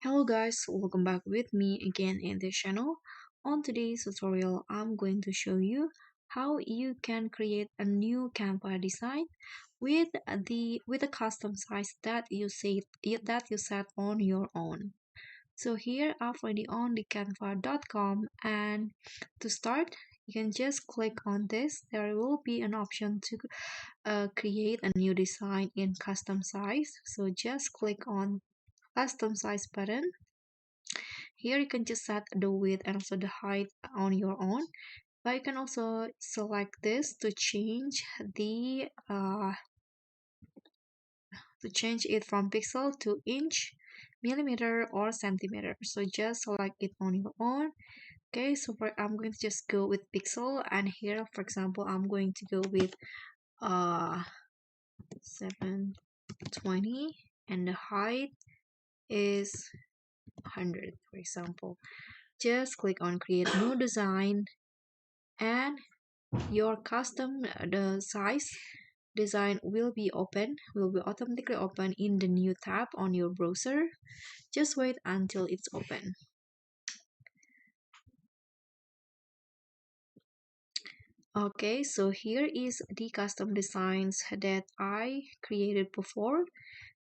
Hello guys, welcome back with me again in this channel. On today's tutorial, I'm going to show you how you can create a new Canva design with a custom size that you set on your own. So here I've already on the canva.com, and to start you can just click on this. There will be an option to create a new design in custom size. So just click on custom size button. Here you can just set the width and also the height on your own, but you can also select this the uh, to change it from pixel to inch, millimeter or centimeter. So just select it on your own. Okay, so I'm going to just go with pixel, and here for example I'm going to go with uh 720, and the height is 100 for example. Just click on create new design, and your custom the size design will be automatically open in the new tab on your browser. Just wait until it's open. Okay, so here is the custom designs that I created before,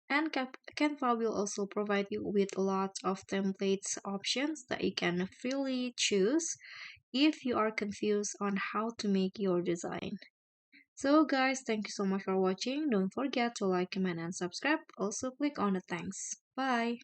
and Canva will also provide you with a lot of templates options that you can freely choose if you are confused on how to make your design. So guys, thank you so much for watching. Don't forget to like, comment, and subscribe. Also click on the thanks. Bye.